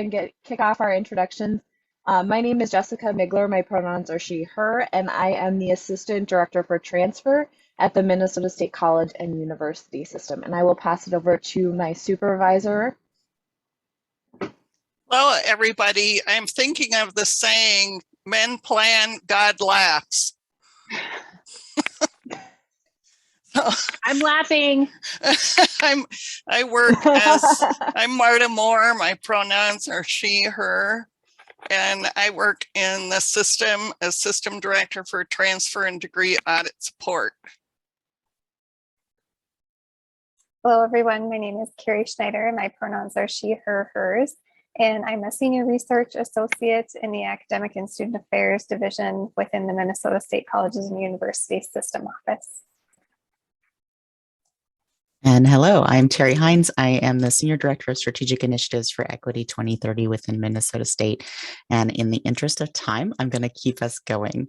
and kick off our introductions. My name is Jessica Migler. My pronouns are she, her, and I am the Assistant Director for Transfer at the Minnesota State College and University System. And I will pass it over to my supervisor. Hello, everybody. I'm thinking of the saying, men plan, God laughs. I'm laughing. I'm Marta Mohr. My pronouns are she, her, and I work in the system as System Director for Transfer and Degree Audit Support. Hello, everyone. My name is Carrie Schneider. My pronouns are she, her, hers, and I'm a Senior Research Associate in the Academic and Student Affairs Division within the Minnesota State Colleges and Universities System Office. And hello, I'm Teri Hinds. I am the Senior Director of Strategic Initiatives for Equity 2030 within Minnesota State. And in the interest of time, I'm going to keep us going.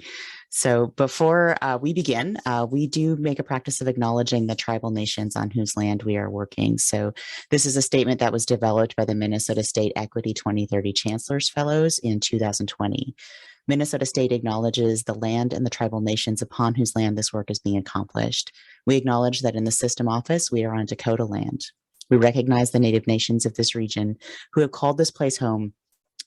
So before we begin, we do make a practice of acknowledging the tribal nations on whose land we are working. So this is a statement that was developed by the Minnesota State Equity 2030 Chancellor's Fellows in 2020. Minnesota State acknowledges the land and the tribal nations upon whose land this work is being accomplished. We acknowledge that in the system office, we are on Dakota land. We recognize the Native nations of this region who have called this place home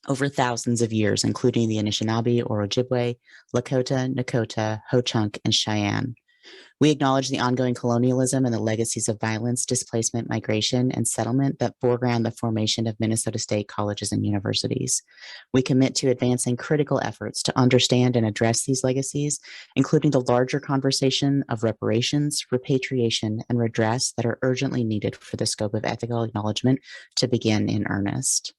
over thousands of years, including the Anishinaabe or Ojibwe, Lakota, Nakota, Ho-Chunk, and Cheyenne. We acknowledge the ongoing colonialism and the legacies of violence, displacement, migration, and settlement that foreground the formation of Minnesota State colleges and universities. We commit to advancing critical efforts to understand and address these legacies, including the larger conversation of reparations, repatriation, and redress that are urgently needed for the scope of ethical acknowledgement to begin in earnest.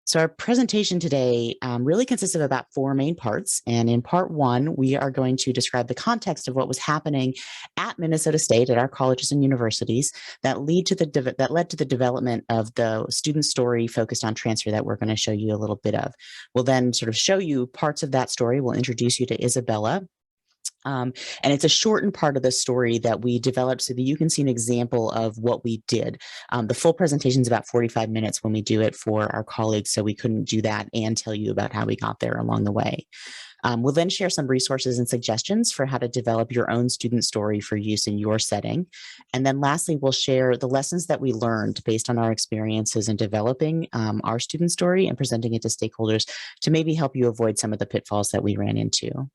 So our presentation today really consists of about four main parts. And in part one, we are going to describe the context of what was happening at Minnesota State, at our colleges and universities, that led to the development of the student story focused on transfer that we're going to show you a little bit of. We'll then sort of show you parts of that story. We'll introduce you to Isabella. And it's a shortened part of the story that we developed so that you can see an example of what we did. The full presentation is about 45 minutes when we do it for our colleagues, so we couldn't do that and tell you about how we got there along the way. We'll then share some resources and suggestions for how to develop your own student story for use in your setting. And then lastly, we'll share the lessons that we learned based on our experiences in developing our student story and presenting it to stakeholders to maybe help you avoid some of the pitfalls that we ran into.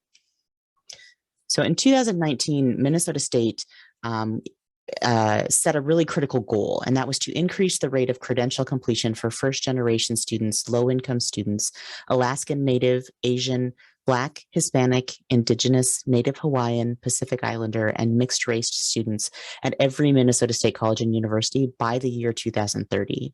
So in 2019, Minnesota State set a really critical goal, and that was to increase the rate of credential completion for first-generation students, low-income students, Alaskan Native, Asian, Black, Hispanic, Indigenous, Native Hawaiian, Pacific Islander, and mixed-race students at every Minnesota State college and university by the year 2030.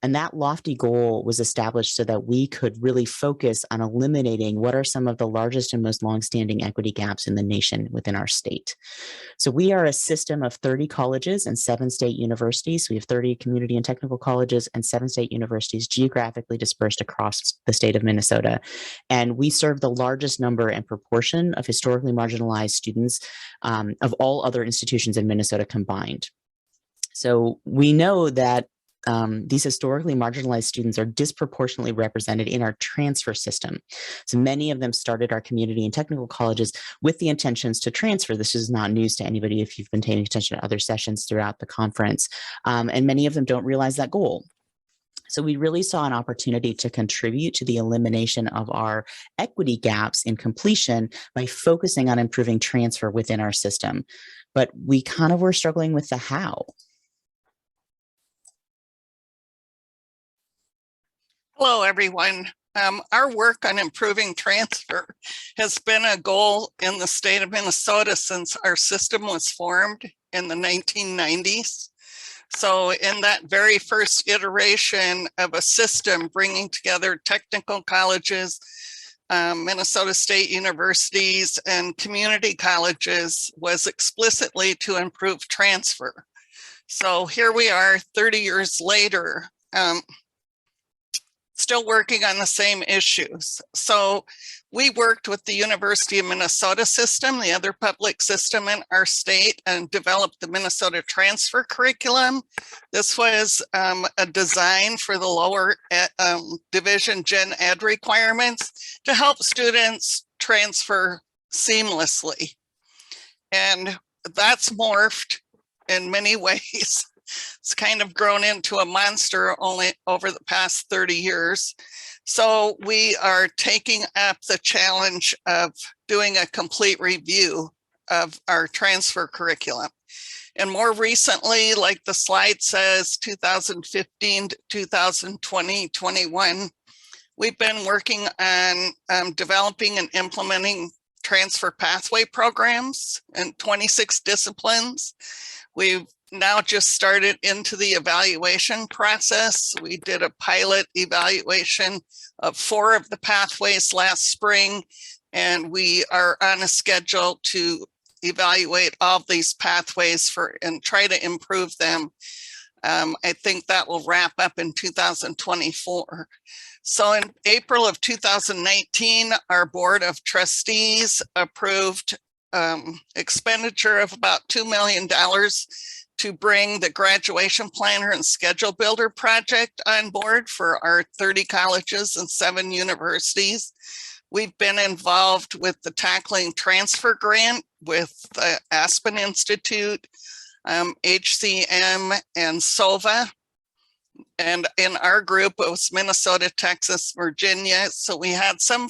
And that lofty goal was established so that we could really focus on eliminating what are some of the largest and most longstanding equity gaps in the nation within our state. So we are a system of 30 colleges and 7 state universities. We have 30 community and technical colleges and 7 state universities geographically dispersed across the state of Minnesota. And we serve the largest number and proportion of historically marginalized students of all other institutions in Minnesota combined. So we know that these historically marginalized students are disproportionately represented in our transfer system. So many of them started our community and technical colleges with the intentions to transfer. This is not news to anybody if you've been paying attention to other sessions throughout the conference. And many of them don't realize that goal. So we really saw an opportunity to contribute to the elimination of our equity gaps in completion by focusing on improving transfer within our system. But we kind of were struggling with the how. Hello, everyone. Our work on improving transfer has been a goal in the state of Minnesota since our system was formed in the 1990s. So in that very first iteration of a system bringing together technical colleges, Minnesota State universities, and community colleges was explicitly to improve transfer. So here we are 30 years later. still working on the same issues. So we worked with the University of Minnesota system, the other public system in our state, and developed the Minnesota transfer curriculum. This was a design for the lower division gen ed requirements to help students transfer seamlessly. And that's morphed in many ways. It's kind of grown into a monster only over the past 30 years. So we are taking up the challenge of doing a complete review of our transfer curriculum. And more recently, like the slide says, 2015 to 2020, 21, we've been working on developing and implementing transfer pathway programs in 26 disciplines. We've now just started into the evaluation process. We did a pilot evaluation of 4 of the pathways last spring, and we are on a schedule to evaluate all of these pathways and try to improve them. I think that will wrap up in 2024. So in April of 2019, our Board of Trustees approved expenditure of about $2 million to bring the graduation planner and schedule builder project on board for our 30 colleges and 7 universities. We've been involved with the Tackling Transfer Grant with the Aspen Institute, HCM, and SOVA. And in our group, it was Minnesota, Texas, Virginia. So we had some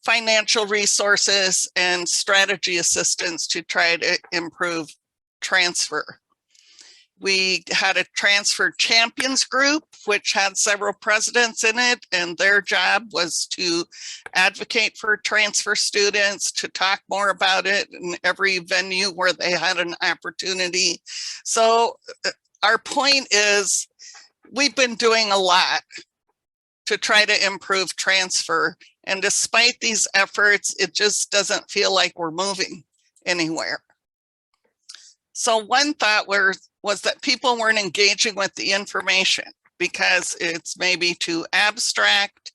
financial resources and strategy assistance to try to improve transfer. We had a transfer champions group, which had several presidents in it, and their job was to advocate for transfer students, to talk more about it in every venue where they had an opportunity. So our point is, we've been doing a lot to try to improve transfer. And despite these efforts, it just doesn't feel like we're moving anywhere. So one thought was that people weren't engaging with the information because it's maybe too abstract.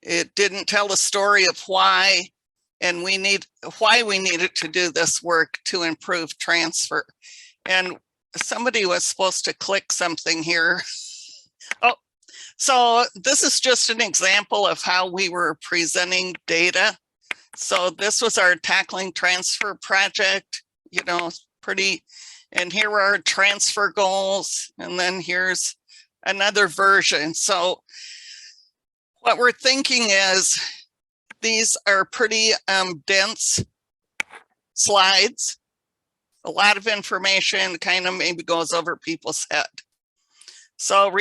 It didn't tell the story of why, and why we needed to do this work to improve transfer. And somebody was supposed to click something here. Oh, so this is just an example of how we were presenting data. So this was our Tackling Transfer project, pretty, and here are our transfer goals. And then here's another version. So what we're thinking is these are pretty dense slides, a lot of information, kind of maybe goes over people's head. So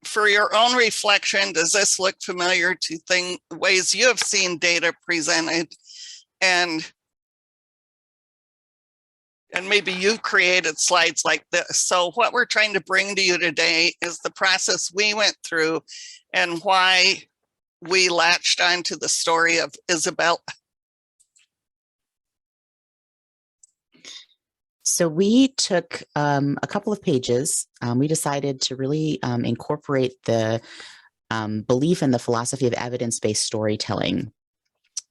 for your own reflection, does this look familiar to ways you have seen data presented, and maybe you've created slides like this? So what we're trying to bring to you today is the process we went through and why we latched onto the story of Isabella. So we took a couple of pages. We decided to really incorporate the belief in the philosophy of evidence-based storytelling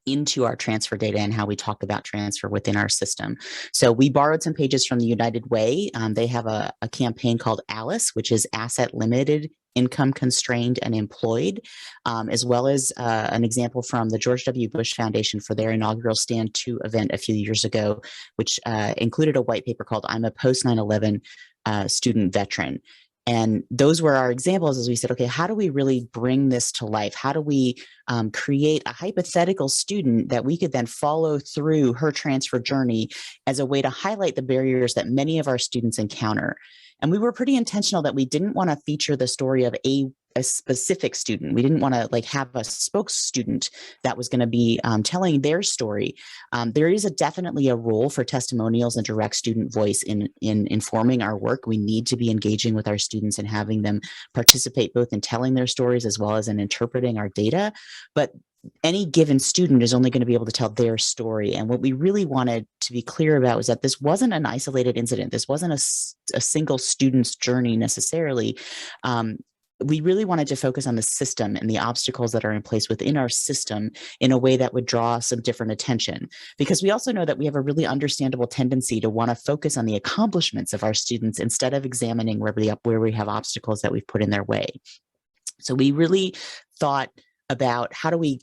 into our transfer data and how we talk about transfer within our system. So we borrowed some pages from the United Way. They have a campaign called ALICE, which is Asset Limited, Income Constrained, and Employed, as well as an example from the George W. Bush Foundation for their inaugural Stand 2 event a few years ago, which included a white paper called I'm a Post 9/11 Student Veteran. And those were our examples as we said, okay, how do we really bring this to life? How do we create a hypothetical student that we could then follow through her transfer journey as a way to highlight the barriers that many of our students encounter? And we were pretty intentional that we didn't want to feature the story of a specific student. We didn't want to have a spokes student that was going to be telling their story. There is definitely a role for testimonials and direct student voice in informing our work. We need to be engaging with our students and having them participate both in telling their stories as well as in interpreting our data. But any given student is only going to be able to tell their story. And what we really wanted to be clear about was that this wasn't an isolated incident. This wasn't a single student's journey necessarily. we really wanted to focus on the system and the obstacles that are in place within our system in a way that would draw some different attention. Because we also know that we have a really understandable tendency to want to focus on the accomplishments of our students instead of examining where we have obstacles that we've put in their way. So we really thought about how do we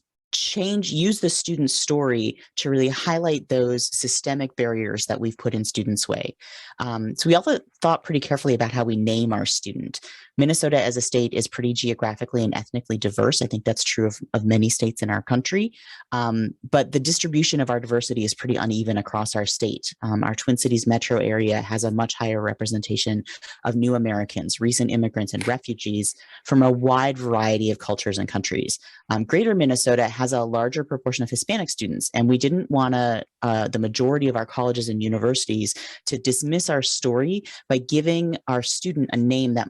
use the student's story to really highlight those systemic barriers that we've put in students' way. So we also thought pretty carefully about how we name our student. Minnesota as a state is pretty geographically and ethnically diverse. I think that's true of many states in our country. But the distribution of our diversity is pretty uneven across our state. Our Twin Cities metro area has a much higher representation of new Americans, recent immigrants, and refugees from a wide variety of cultures and countries. Greater Minnesota has a larger proportion of Hispanic students, and we didn't want the majority of our colleges and universities to dismiss our story by giving our student a name that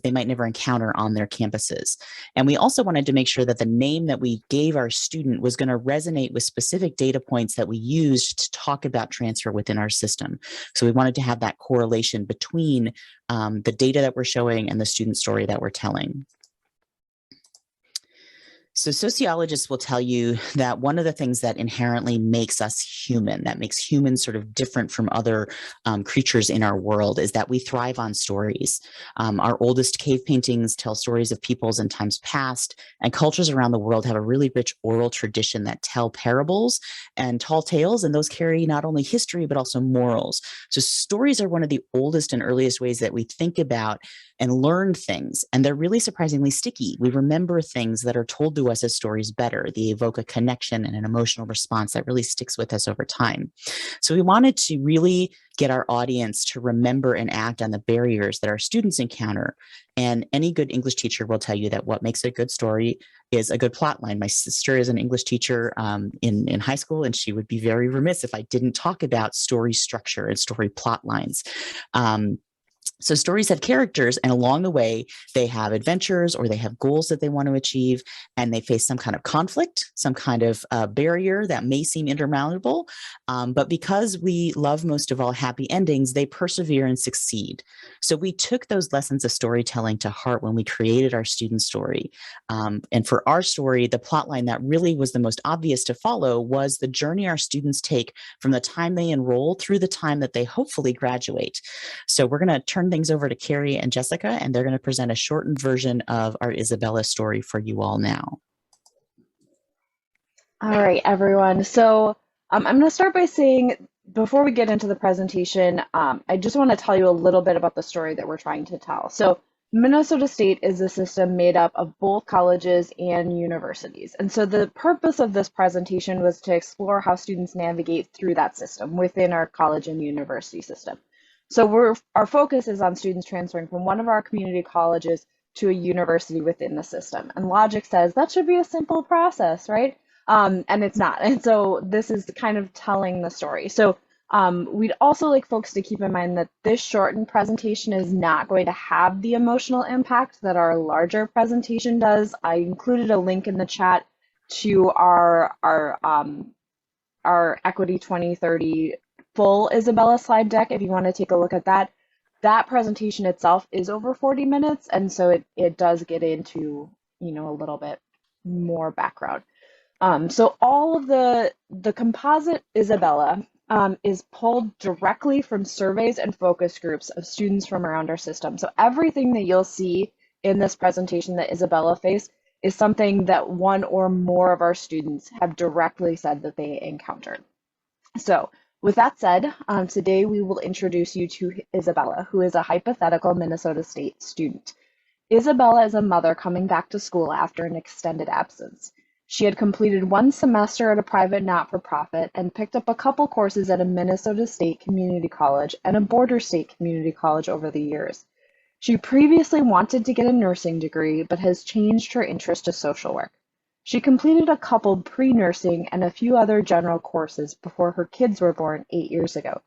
they might never encounter on their campuses. And we also wanted to make sure that the name that we gave our student was going to resonate with specific data points that we used to talk about transfer within our system. So we wanted to have that correlation between the data that we're showing and the student story that we're telling. So sociologists will tell you that one of the things that inherently makes us human, that makes humans sort of different from other creatures in our world, is that we thrive on stories. Our oldest cave paintings tell stories of peoples in times past, and cultures around the world have a really rich oral tradition that tell parables and tall tales, and those carry not only history, but also morals. So stories are one of the oldest and earliest ways that we think about and learn things, and they're really surprisingly sticky. We remember things that are told to us as stories better. They evoke a connection and an emotional response that really sticks with us over time. So we wanted to really get our audience to remember and act on the barriers that our students encounter. And any good English teacher will tell you that what makes a good story is a good plot line. My sister is an English teacher in high school, and she would be very remiss if I didn't talk about story structure and story plot lines. So stories have characters, and along the way, they have adventures or they have goals that they want to achieve, and they face some kind of conflict, some kind of barrier that may seem insurmountable. But because we love most of all happy endings, they persevere and succeed. So we took those lessons of storytelling to heart when we created our student story. And for our story, the plotline that really was the most obvious to follow was the journey our students take from the time they enroll through the time that they hopefully graduate. So we're going to turn things over to Carrie and Jessica, and they're going to present a shortened version of our Isabella story for you all now. All right, everyone. So I'm going to start by saying, before we get into the presentation, I just want to tell you a little bit about the story that we're trying to tell. So Minnesota State is a system made up of both colleges and universities. And so the purpose of this presentation was to explore how students navigate through that system within our college and university system. So our focus is on students transferring from one of our community colleges to a university within the system. And logic says that should be a simple process, right? And it's not. And so this is kind of telling the story. So we'd also like folks to keep in mind that this shortened presentation is not going to have the emotional impact that our larger presentation does. I included a link in the chat to our Equity 2030 full Isabella slide deck if you want to take a look at that. That presentation itself is over 40 minutes, and so it does get into, you know, a little bit more background. So all of the composite Isabella is pulled directly from surveys and focus groups of students from around our system. So everything that you'll see in this presentation that Isabella faced is something that one or more of our students have directly said that they encountered. So with that said, today we will introduce you to Isabella, who is a hypothetical Minnesota State student. Isabella is a mother coming back to school after an extended absence. She had completed one semester at a private not-for-profit and picked up a couple courses at a Minnesota State community college and a border state community college over the years. She previously wanted to get a nursing degree, but has changed her interest to social work. She completed a couple pre-nursing and a few other general courses before her kids were born 8 years ago.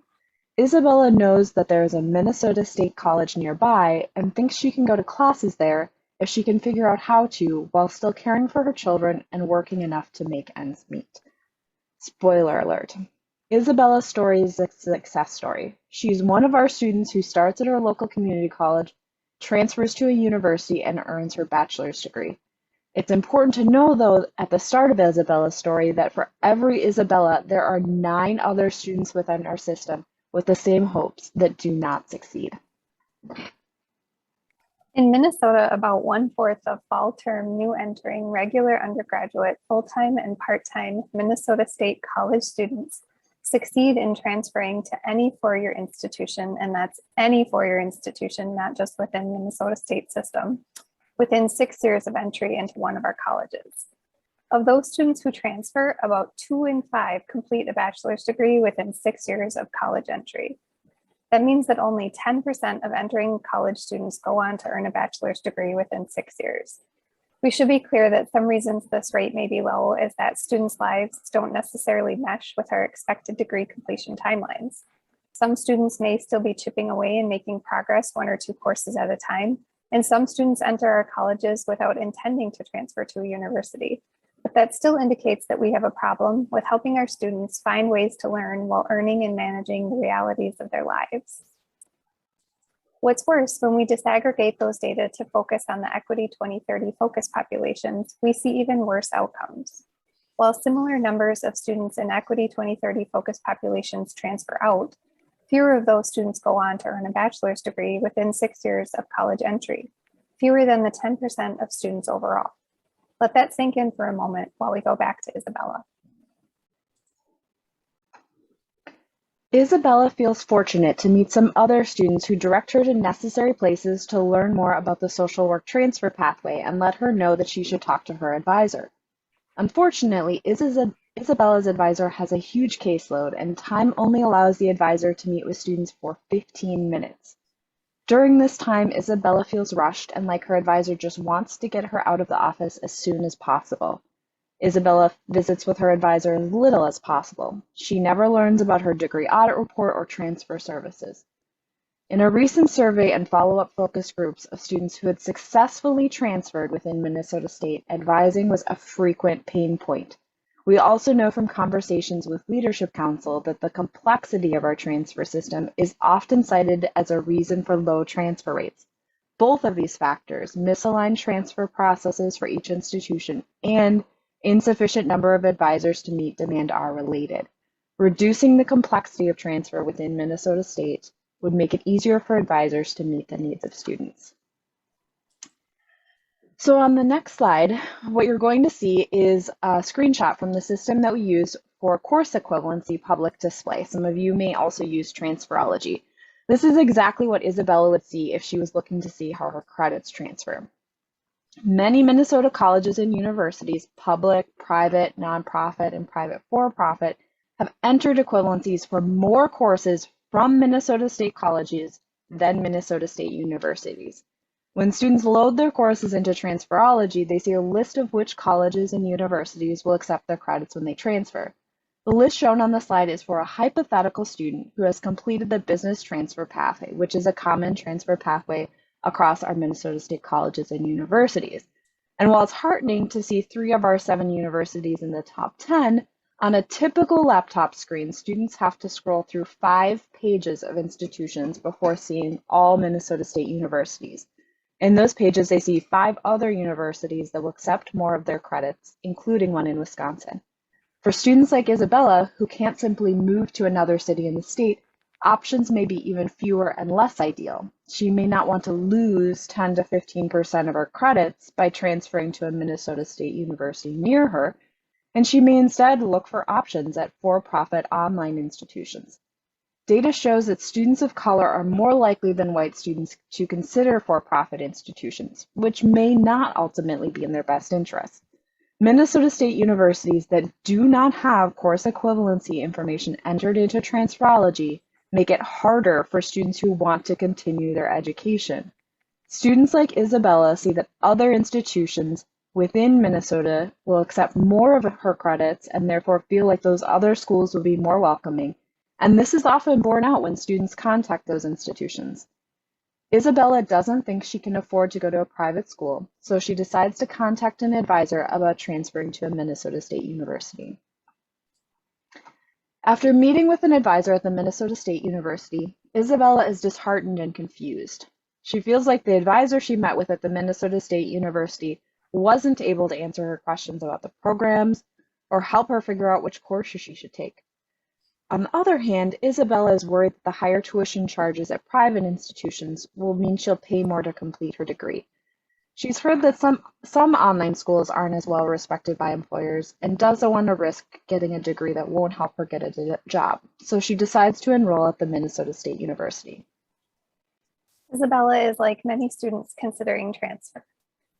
Isabella knows that there is a Minnesota State College nearby and thinks she can go to classes there if she can figure out how to while still caring for her children and working enough to make ends meet. Spoiler alert. Isabella's story is a success story. She's one of our students who starts at her local community college, transfers to a university, and earns her bachelor's degree. It's important to know, though, at the start of Isabella's story that for every Isabella, there are 9 other students within our system with the same hopes that do not succeed. In Minnesota, about 1/4 of fall term new entering regular undergraduate, full-time and part-time Minnesota State college students succeed in transferring to any four-year institution, and that's any four-year institution, not just within Minnesota State system, within 6 years of entry into one of our colleges. Of those students who transfer, about 2 in 5 complete a bachelor's degree within 6 years of college entry. That means that only 10% of entering college students go on to earn a bachelor's degree within 6 years. We should be clear that some reasons this rate may be low is that students' lives don't necessarily mesh with our expected degree completion timelines. Some students may still be chipping away and making progress 1 or 2 courses at a time, and some students enter our colleges without intending to transfer to a university. But that still indicates that we have a problem with helping our students find ways to learn while earning and managing the realities of their lives. What's worse, when we disaggregate those data to focus on the Equity 2030 focus populations, we see even worse outcomes. While similar numbers of students in Equity 2030 focus populations transfer out, fewer of those students go on to earn a bachelor's degree within 6 years of college entry, fewer than the 10% of students overall. Let that sink in for a moment while we go back to Isabella. Isabella feels fortunate to meet some other students who direct her to necessary places to learn more about the social work transfer pathway and let her know that she should talk to her advisor. Unfortunately, Isabella's advisor has a huge caseload, and time only allows the advisor to meet with students for 15 minutes. During this time, Isabella feels rushed and like her advisor just wants to get her out of the office as soon as possible. Isabella visits with her advisor as little as possible. She never learns about her degree audit report or transfer services. In a recent survey and follow-up focus groups of students who had successfully transferred within Minnesota State, advising was a frequent pain point. We also know from conversations with Leadership Council that the complexity of our transfer system is often cited as a reason for low transfer rates. Both of these factors, misaligned transfer processes for each institution and insufficient number of advisors to meet demand, are related. Reducing the complexity of transfer within Minnesota State would make it easier for advisors to meet the needs of students. So on the next slide, what you're going to see is a screenshot from the system that we use for course equivalency public display. Some of you may also use Transferology. This is exactly what Isabella would see if she was looking to see how her credits transfer. Many Minnesota colleges and universities, public, private, nonprofit, and private for-profit, have entered equivalencies for more courses from Minnesota State colleges than Minnesota State universities. When students load their courses into Transferology, they see a list of which colleges and universities will accept their credits when they transfer. The list shown on the slide is for a hypothetical student who has completed the business transfer pathway, which is a common transfer pathway across our Minnesota State colleges and universities. And while it's heartening to see 3 of our 7 universities in the top 10, on a typical laptop screen, students have to scroll through 5 pages of institutions before seeing all Minnesota State universities. In those pages, they see 5 other universities that will accept more of their credits, including one in Wisconsin. For students like Isabella, who can't simply move to another city in the state, options may be even fewer and less ideal. She may not want to lose 10 to 15% of her credits by transferring to a Minnesota State university near her, and she may instead look for options at for-profit online institutions. Data shows that students of color are more likely than white students to consider for-profit institutions, which may not ultimately be in their best interest. Minnesota State universities that do not have course equivalency information entered into Transferology make it harder for students who want to continue their education. Students like Isabella see that other institutions within Minnesota will accept more of her credits and therefore feel like those other schools will be more welcoming. And this is often borne out when students contact those institutions. Isabella doesn't think she can afford to go to a private school, so she decides to contact an advisor about transferring to a Minnesota State university. After meeting with an advisor at the Minnesota State University, Isabella is disheartened and confused. She feels like the advisor she met with at the Minnesota State University wasn't able to answer her questions about the programs or help her figure out which courses she should take. On the other hand, Isabella is worried that the higher tuition charges at private institutions will mean she'll pay more to complete her degree. She's heard that some online schools aren't as well respected by employers and doesn't want to risk getting a degree that won't help her get a job, so she decides to enroll at the Minnesota State University. Isabella is like many students considering transfer.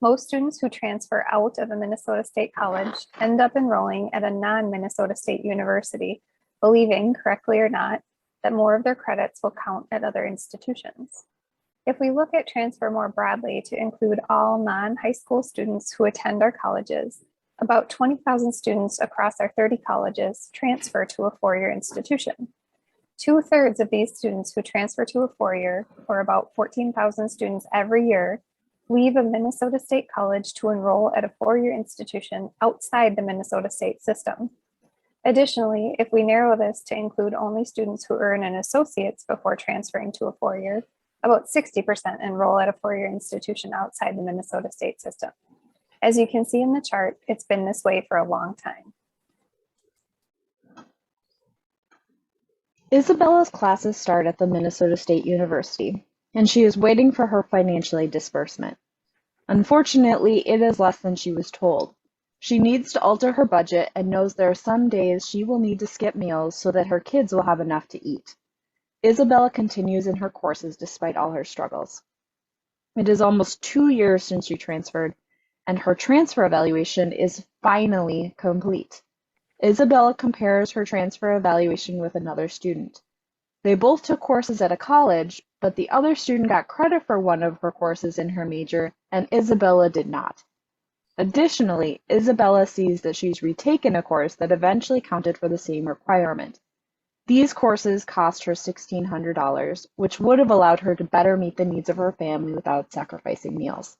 Most students who transfer out of a Minnesota State college end up enrolling at a non-Minnesota State university, believing, correctly or not, that more of their credits will count at other institutions. If we look at transfer more broadly to include all non-high school students who attend our colleges, about 20,000 students across our 30 colleges transfer to a four-year institution. 2/3 of these students who transfer to a four-year, or about 14,000 students every year, leave a Minnesota State college to enroll at a four-year institution outside the Minnesota State system. Additionally, if we narrow this to include only students who earn an associate's before transferring to a four-year, about 60% enroll at a four-year institution outside the Minnesota State system. As you can see in the chart, it's been this way for a long time. Isabella's classes start at the Minnesota State University, and she is waiting for her financial aid disbursement. Unfortunately, it is less than she was told. She needs to alter her budget and knows there are some days she will need to skip meals so that her kids will have enough to eat. Isabella continues in her courses despite all her struggles. It is almost 2 years since she transferred, and her transfer evaluation is finally complete. Isabella compares her transfer evaluation with another student. They both took courses at a college, but the other student got credit for one of her courses in her major, and Isabella did not. Additionally, Isabella sees that she's retaken a course that eventually counted for the same requirement. These courses cost her $1,600, which would have allowed her to better meet the needs of her family without sacrificing meals.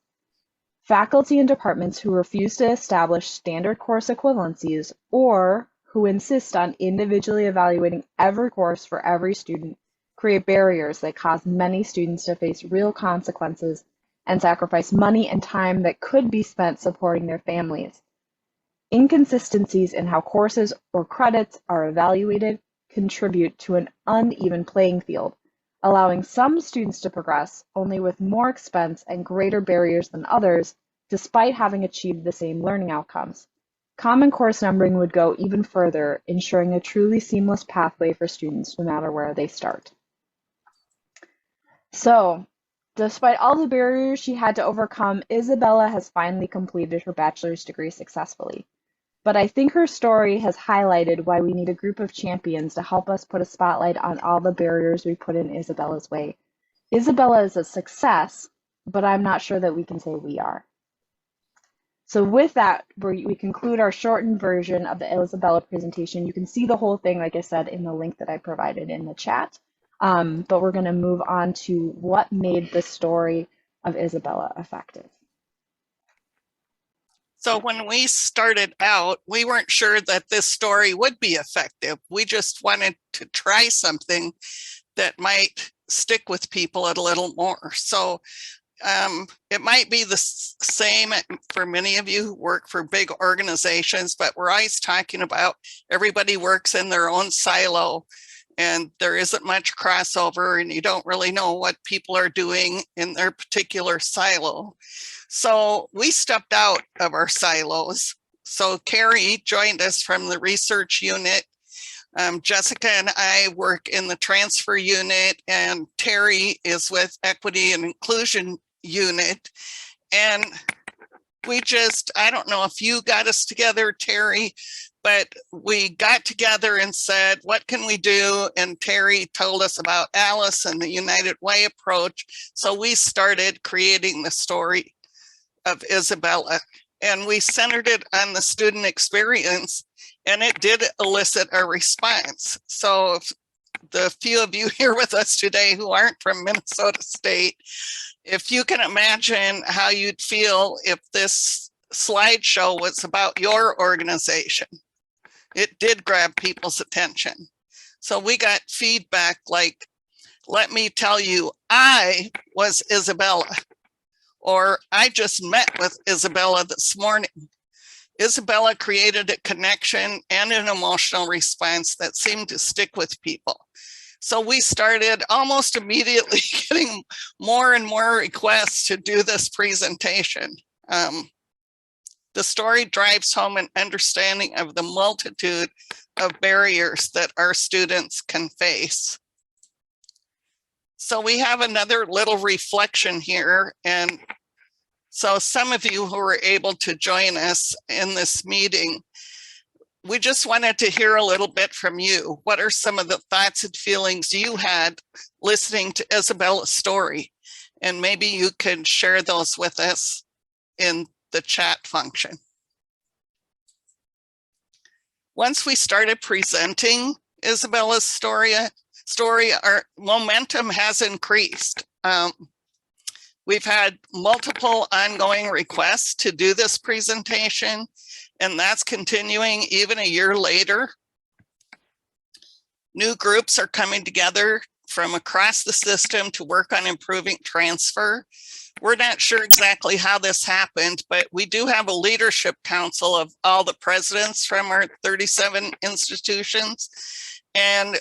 Faculty and departments who refuse to establish standard course equivalencies or who insist on individually evaluating every course for every student create barriers that cause many students to face real consequences and sacrifice money and time that could be spent supporting their families. Inconsistencies in how courses or credits are evaluated contribute to an uneven playing field, allowing some students to progress only with more expense and greater barriers than others, despite having achieved the same learning outcomes. Common course numbering would go even further, ensuring a truly seamless pathway for students no matter where they start. So, despite all the barriers she had to overcome, Isabella has finally completed her bachelor's degree successfully. But I think her story has highlighted why we need a group of champions to help us put a spotlight on all the barriers we put in Isabella's way. Isabella is a success, but I'm not sure that we can say we are. So with that, we conclude our shortened version of the Isabella presentation. You can see the whole thing, like I said, in the link that I provided in the chat. But we're going to move on to what made the story of Isabella effective. So when we started out, we weren't sure that this story would be effective. We just wanted to try something that might stick with people a little more. So it might be the same for many of you who work for big organizations, but we're always talking about everybody works in their own silo and there isn't much crossover and you don't really know what people are doing in their particular silo. So we stepped out of our silos. So Carrie joined us from the research unit. Jessica and I work in the transfer unit, and Teri is with equity and inclusion unit. And we just, I don't know if you got us together, Teri, but we got together and said, what can we do? And Teri told us about Alice and the United Way approach. So we started creating the story of Isabella, and we centered it on the student experience, and it did elicit a response. So the few of you here with us today who aren't from Minnesota State, if you can imagine how you'd feel if this slideshow was about your organization, it did grab people's attention. So we got feedback like, let me tell you, I was Isabella, or I just met with Isabella this morning. Isabella created a connection and an emotional response that seemed to stick with people. So we started almost immediately getting more and more requests to do this presentation. The story drives home an understanding of the multitude of barriers that our students can face. So we have another little reflection here. And so some of you who were able to join us in this meeting, we just wanted to hear a little bit from you. What are some of the thoughts and feelings you had listening to Isabella's story? And maybe you could share those with us in the chat function. Once we started presenting Isabella's story, our momentum has increased. We've had multiple ongoing requests to do this presentation, and that's continuing even a year later. New groups are coming together from across the system to work on improving transfer. We're not sure exactly how this happened, but we do have a leadership council of all the presidents from our 37 institutions, and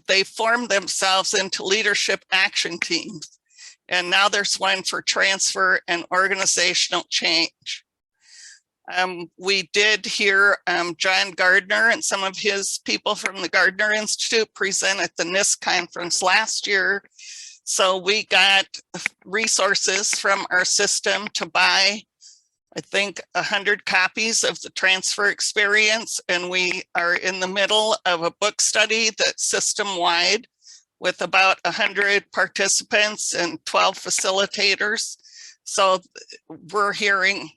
they formed themselves into leadership action teams. And now there's one for transfer and organizational change. We did hear John Gardner and some of his people from the Gardner Institute present at the NISTS conference last year. So we got resources from our system to buy, I think, 100 copies of the transfer experience. And we are in the middle of a book study that's system-wide with about 100 participants and 12 facilitators. So we're hearing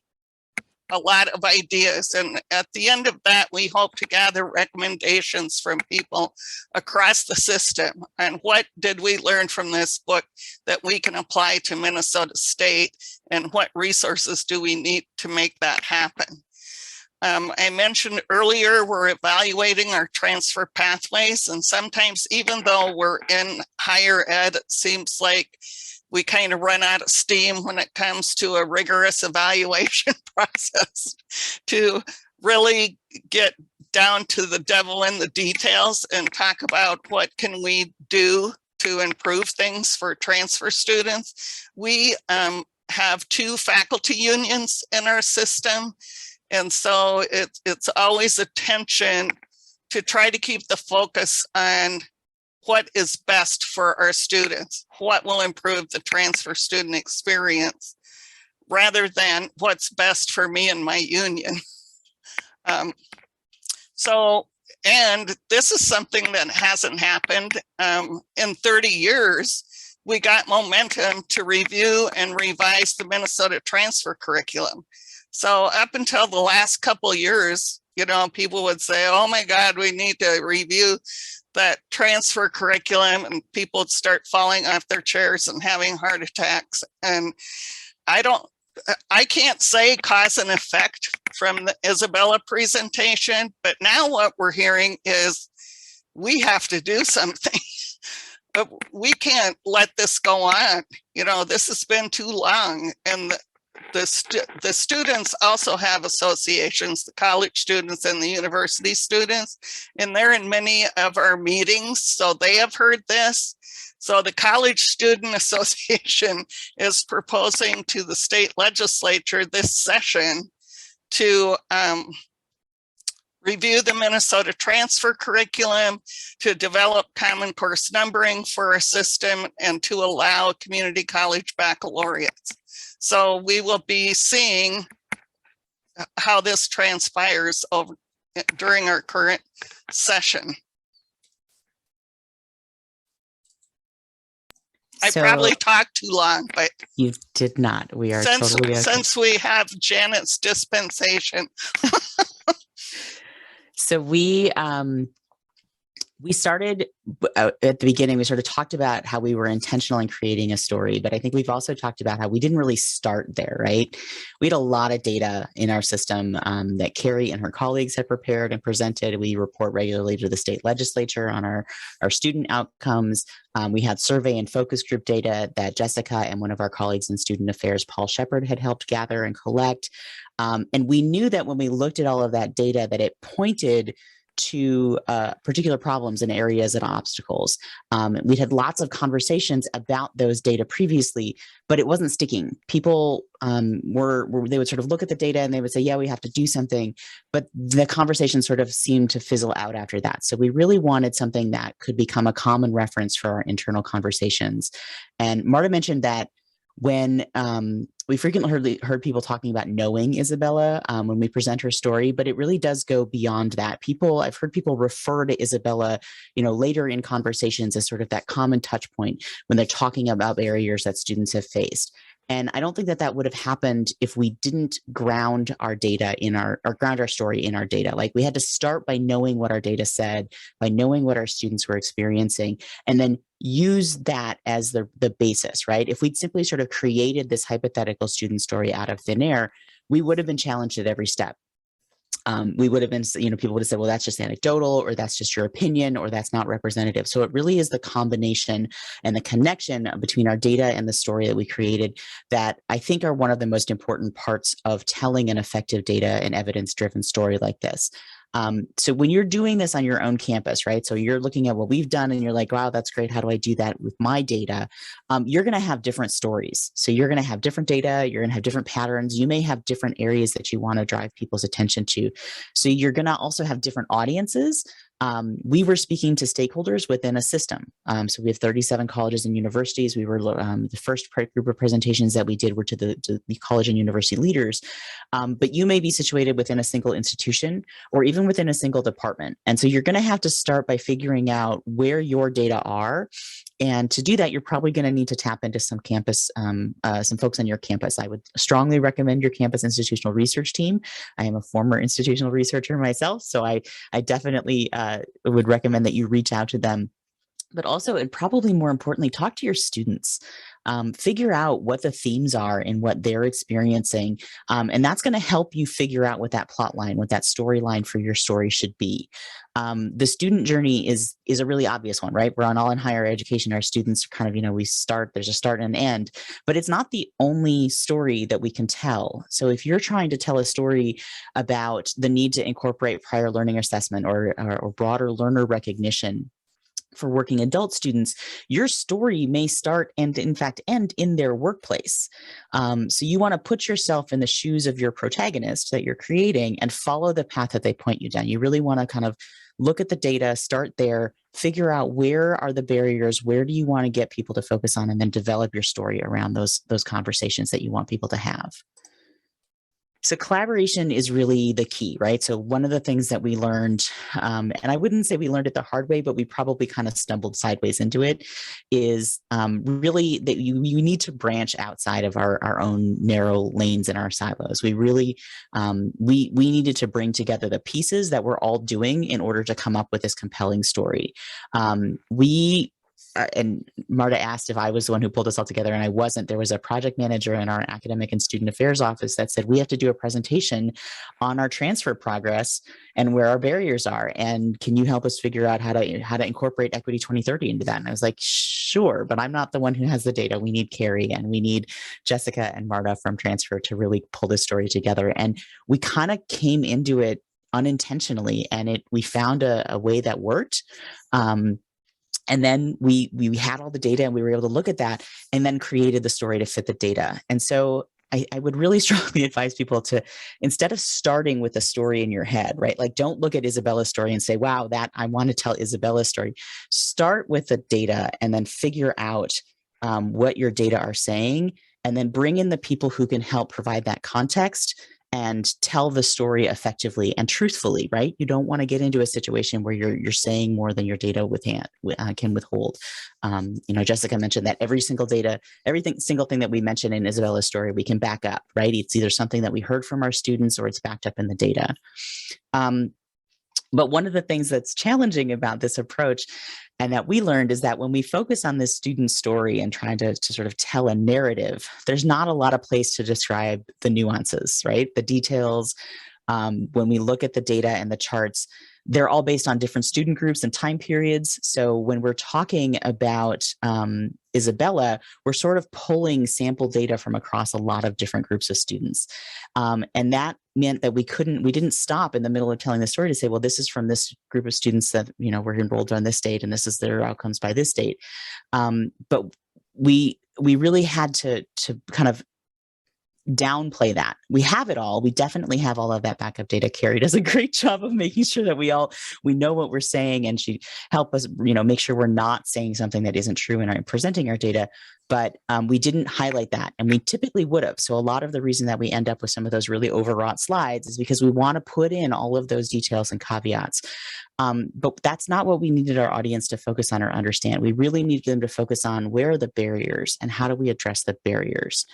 a lot of ideas. And at the end of that, we hope to gather recommendations from people across the system. And what did we learn from this book that we can apply to Minnesota State? And what resources do we need to make that happen? I mentioned earlier, we're evaluating our transfer pathways. And sometimes, even though we're in higher ed, it seems like we kind of run out of steam when it comes to a rigorous evaluation process to really get down to the devil in the details and talk about what can we do to improve things for transfer students. We have 2 faculty unions in our system. And so it's always a tension to try to keep the focus on what is best for our students, what will improve the transfer student experience, rather than what's best for me and my union. And this is something that hasn't happened in 30 years. We got momentum to review and revise the Minnesota transfer curriculum. So up until the last couple of years, you know, people would say, oh my God, we need to review that transfer curriculum, and people would start falling off their chairs and having heart attacks. And I can't say cause and effect from the Isabella presentation, but now what we're hearing is we have to do something. But we can't let this go on. You know, this has been too long. And the students also have associations, the college students and the university students, and they're in many of our meetings, so they have heard this. So the College Student Association is proposing to the state legislature this session to review the Minnesota transfer curriculum, to develop common course numbering for our system, and to allow community college baccalaureates. So we will be seeing how this transpires during our current session. I probably talked too long, but you did not. We are totally okay. Since we have Janet's dispensation. So we We started at the beginning, we sort of talked about how we were intentional in creating a story, but I think we've also talked about how we didn't really start there, right? We had a lot of data in our system that Carrie and her colleagues had prepared and presented. We report regularly to the state legislature on our student outcomes. We had survey and focus group data that Jessica and one of our colleagues in student affairs, Paul Shepard, had helped gather and collect. And we knew that when we looked at all of that data, that it pointed to particular problems and areas and obstacles. We'd had lots of conversations about those data previously, but it wasn't sticking. People they would sort of look at the data and they would say, yeah, we have to do something, but the conversation sort of seemed to fizzle out after that. So we really wanted something that could become a common reference for our internal conversations. And Marta mentioned that when we frequently heard people talking about knowing Isabella when we present her story, but it really does go beyond that. I've heard people refer to Isabella, later in conversations as sort of that common touch point when they're talking about barriers that students have faced. And I don't think that would have happened if we didn't ground our data ground our story in our data. Like, we had to start by knowing what our data said, by knowing what our students were experiencing, and then use that as the basis, right? If we'd simply sort of created this hypothetical student story out of thin air, we would have been challenged at every step. We would have been, people would have said, well, that's just anecdotal, or that's just your opinion, or that's not representative. So it really is the combination and the connection between our data and the story that we created that I think are one of the most important parts of telling an effective data and evidence-driven story like this. So when you're doing this on your own campus, right? So you're looking at what we've done and you're like, wow, that's great. How do I do that with my data? You're going to have different stories. So you're going to have different data. You're going to have different patterns. You may have different areas that you want to drive people's attention to. So you're going to also have different audiences. We were speaking to stakeholders within a system. So we have 37 colleges and universities. We were the first group of presentations that we did were to the college and university leaders. But you may be situated within a single institution or even within a single department. And so you're going to have to start by figuring out where your data are. And to do that, you're probably going to need to tap into some campus, some folks on your campus. I would strongly recommend your campus institutional research team. I am a former institutional researcher myself, so I definitely would recommend that you reach out to them. But also, and probably more importantly, talk to your students. Figure out what the themes are and what they're experiencing. And that's going to help you figure out what that plot line, what that storyline for your story should be. The student journey is a really obvious one, right? We're all in higher education. Our students are kind of, there's a start and an end, but it's not the only story that we can tell. So if you're trying to tell a story about the need to incorporate prior learning assessment or broader learner recognition for working adult students, your story may start and in fact end in their workplace. So you want to put yourself in the shoes of your protagonist that you're creating and follow the path that they point you down. You really want to kind of look at the data, start there, figure out where are the barriers, where do you want to get people to focus on, and then develop your story around those conversations that you want people to have. So collaboration is really the key, right? So one of the things that we learned, and I wouldn't say we learned it the hard way, but we probably kind of stumbled sideways into it, is really that you need to branch outside of our own narrow lanes and our silos. We really, we needed to bring together the pieces that we're all doing in order to come up with this compelling story. And Marta asked if I was the one who pulled this all together, and I wasn't. There was a project manager in our academic and student affairs office that said, we have to do a presentation on our transfer progress and where our barriers are. And can you help us figure out how to incorporate Equity 2030 into that? And I was like, sure, but I'm not the one who has the data. We need Carrie and we need Jessica and Marta from Transfer to really pull this story together. And we kind of came into it unintentionally, and we found a way that worked. And then we had all the data and we were able to look at that and then created the story to fit the data. And so I would really strongly advise people to, instead of starting with a story in your head, right? Like, don't look at Isabella's story and say, wow, I want to tell Isabella's story. Start with the data and then figure out what your data are saying, and then bring in the people who can help provide that context and tell the story effectively and truthfully, right? You don't want to get into a situation where you're saying more than your data can withhold. Jessica mentioned that every single thing that we mention in Isabella's story, we can back up, right? It's either something that we heard from our students or it's backed up in the data. But one of the things that's challenging about this approach and that we learned is that when we focus on this student story and trying to sort of tell a narrative, there's not a lot of place to describe the nuances, right? The details. When we look at the data and the charts, they're all based on different student groups and time periods. So when we're talking about Isabella, we're sort of pulling sample data from across a lot of different groups of students. And that meant that we didn't stop in the middle of telling the story to say, well, this is from this group of students that, were enrolled on this date, and this is their outcomes by this date. But we really had to kind of downplay that. We have it all. We definitely have all of that backup data. Carrie does a great job of making sure that we know what we're saying, and she help us, make sure we're not saying something that isn't true in our presenting our data. But we didn't highlight that, and we typically would have. So a lot of the reason that we end up with some of those really overwrought slides is because we want to put in all of those details and caveats. But that's not what we needed our audience to focus on or understand. We really needed them to focus on where are the barriers and how do we address the barriers.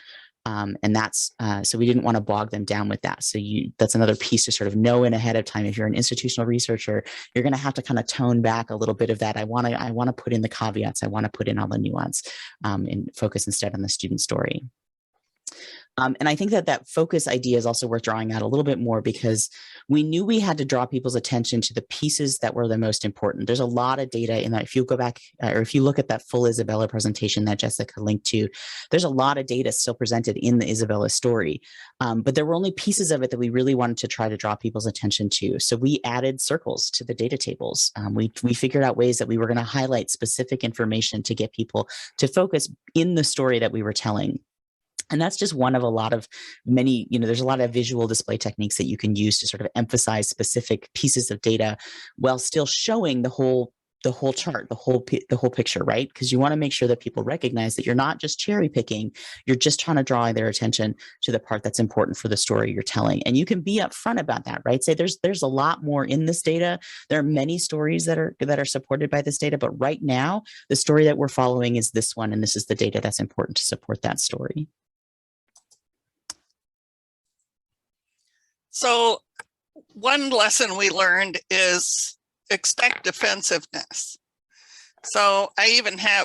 And that's so we didn't want to bog them down with that. So that's another piece to sort of know in ahead of time. If you're an institutional researcher, you're going to have to kind of tone back a little bit of that. I want to put in the caveats. I want to put in all the nuance and focus instead on the student story. And I think that focus idea is also worth drawing out a little bit more, because we knew we had to draw people's attention to the pieces that were the most important. There's a lot of data in that. If you go back or if you look at that full Isabella presentation that Jessica linked to, there's a lot of data still presented in the Isabella story. But there were only pieces of it that we really wanted to try to draw people's attention to. So we added circles to the data tables. We figured out ways that we were going to highlight specific information to get people to focus in the story that we were telling. And that's just one of a lot of many, there's a lot of visual display techniques that you can use to sort of emphasize specific pieces of data while still showing the whole chart, the whole picture, right? Because you want to make sure that people recognize that you're not just cherry picking, you're just trying to draw their attention to the part that's important for the story you're telling. And you can be upfront about that, right? Say there's a lot more in this data. There are many stories that are supported by this data, but right now the story that we're following is this one, and this is the data that's important to support that story. So one lesson we learned is expect defensiveness. So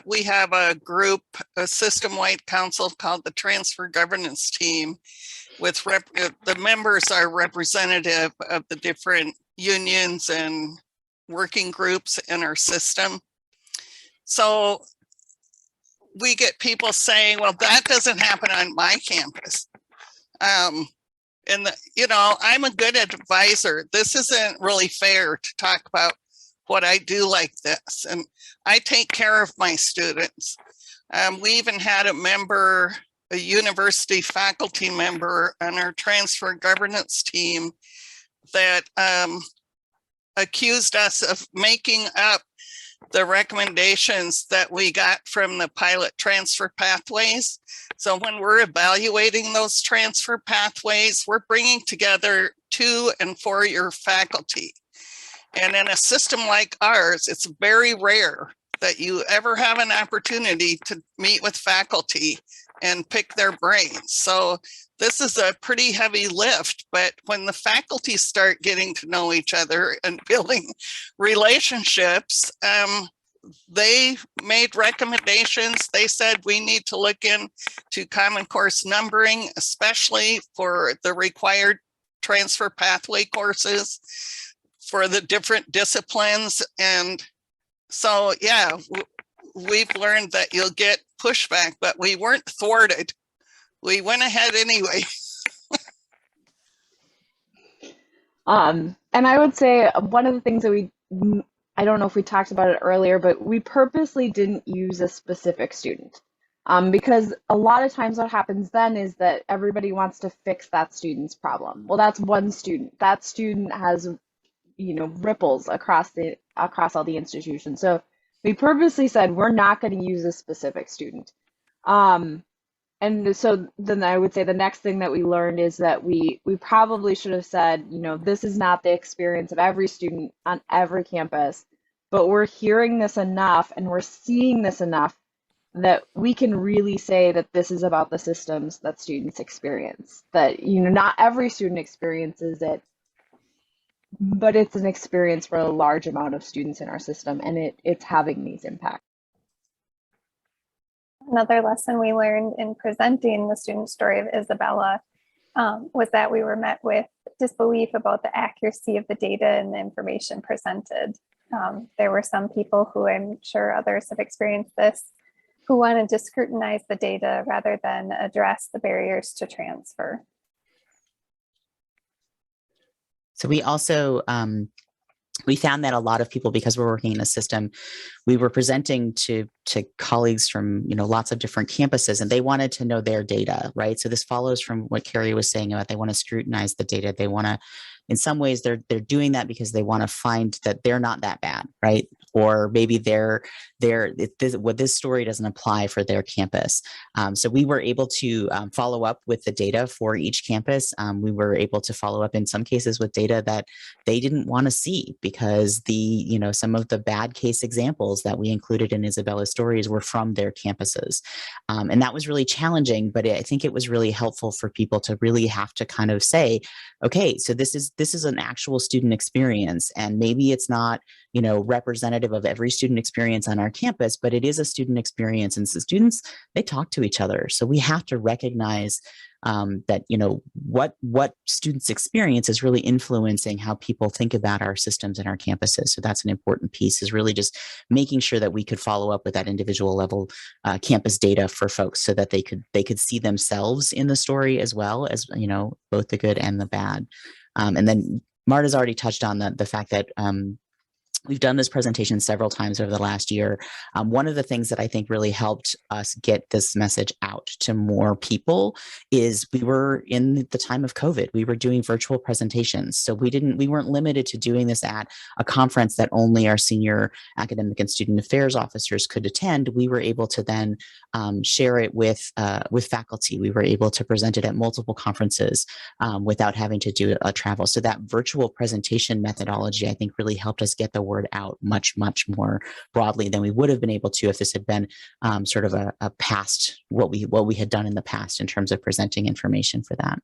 we have a group, a system-wide council called the Transfer Governance Team, with the members are representative of the different unions and working groups in our system. So we get people saying, well, that doesn't happen on my campus. And I'm a good advisor. This isn't really fair to talk about what I do like this. And I take care of my students. We even had a university faculty member on our transfer governance team that accused us of making up the recommendations that we got from the pilot transfer pathways. So when we're evaluating those transfer pathways, we're bringing together 2- and 4-year faculty. And in a system like ours, it's very rare that you ever have an opportunity to meet with faculty and pick their brains. So this is a pretty heavy lift, but when the faculty start getting to know each other and building relationships, they made recommendations. They said we need to look into common course numbering, especially for the required transfer pathway courses for the different disciplines. And so, yeah, we've learned that you'll get pushback, but we weren't thwarted. We went ahead anyway. And I would say one of the things that I don't know if we talked about it earlier, but we purposely didn't use a specific student. Because a lot of times what happens then is that everybody wants to fix that student's problem. Well, that's one student. That student has, ripples across all the institutions. So we purposely said we're not going to use a specific student. And so then I would say the next thing that we learned is that we probably should have said, this is not the experience of every student on every campus, but we're hearing this enough and we're seeing this enough that we can really say that this is about the systems that students experience. That, not every student experiences it, but it's an experience for a large amount of students in our system, and it's having these impacts. Another lesson we learned in presenting the student story of Isabella was that we were met with disbelief about the accuracy of the data and the information presented. There were some people who, I'm sure others have experienced this, who wanted to scrutinize the data rather than address the barriers to transfer. So we also, we found that a lot of people, because we're working in a system, we were presenting to colleagues from, you know, lots of different campuses, and they wanted to know their data, right? So this follows from what Carrie was saying about they want to scrutinize the data. They want to, in some ways, they're doing that because they want to find that they're not that bad, right? Or maybe this story doesn't apply for their campus. So we were able to follow up with the data for each campus. We were able to follow up in some cases with data that they didn't want to see, because some of the bad case examples that we included in Isabella's stories were from their campuses. And that was really challenging, but I think it was really helpful for people to really have to kind of say, okay, so this is an actual student experience, and maybe it's not, you know, representative of every student experience on our campus, but it is a student experience, and so students, they talk to each other. So we have to recognize that, you know, what students experience is really influencing how people think about our systems and our campuses. So that's an important piece, is really just making sure that we could follow up with that individual level campus data for folks, so that they could see themselves in the story, as well as, you know, both the good and the bad. And then Marta's already touched on the fact that we've done this presentation several times over the last year. One of the things that I think really helped us get this message out to more people is we were in the time of COVID. We were doing virtual presentations. So we weren't limited to doing this at a conference that only our senior academic and student affairs officers could attend. We were able to then share it with faculty. We were able to present it at multiple conferences without having to do a travel. So that virtual presentation methodology, I think, really helped us get the word out much more broadly than we would have been able to if this had been sort of a past, what we had done in the past in terms of presenting information for that.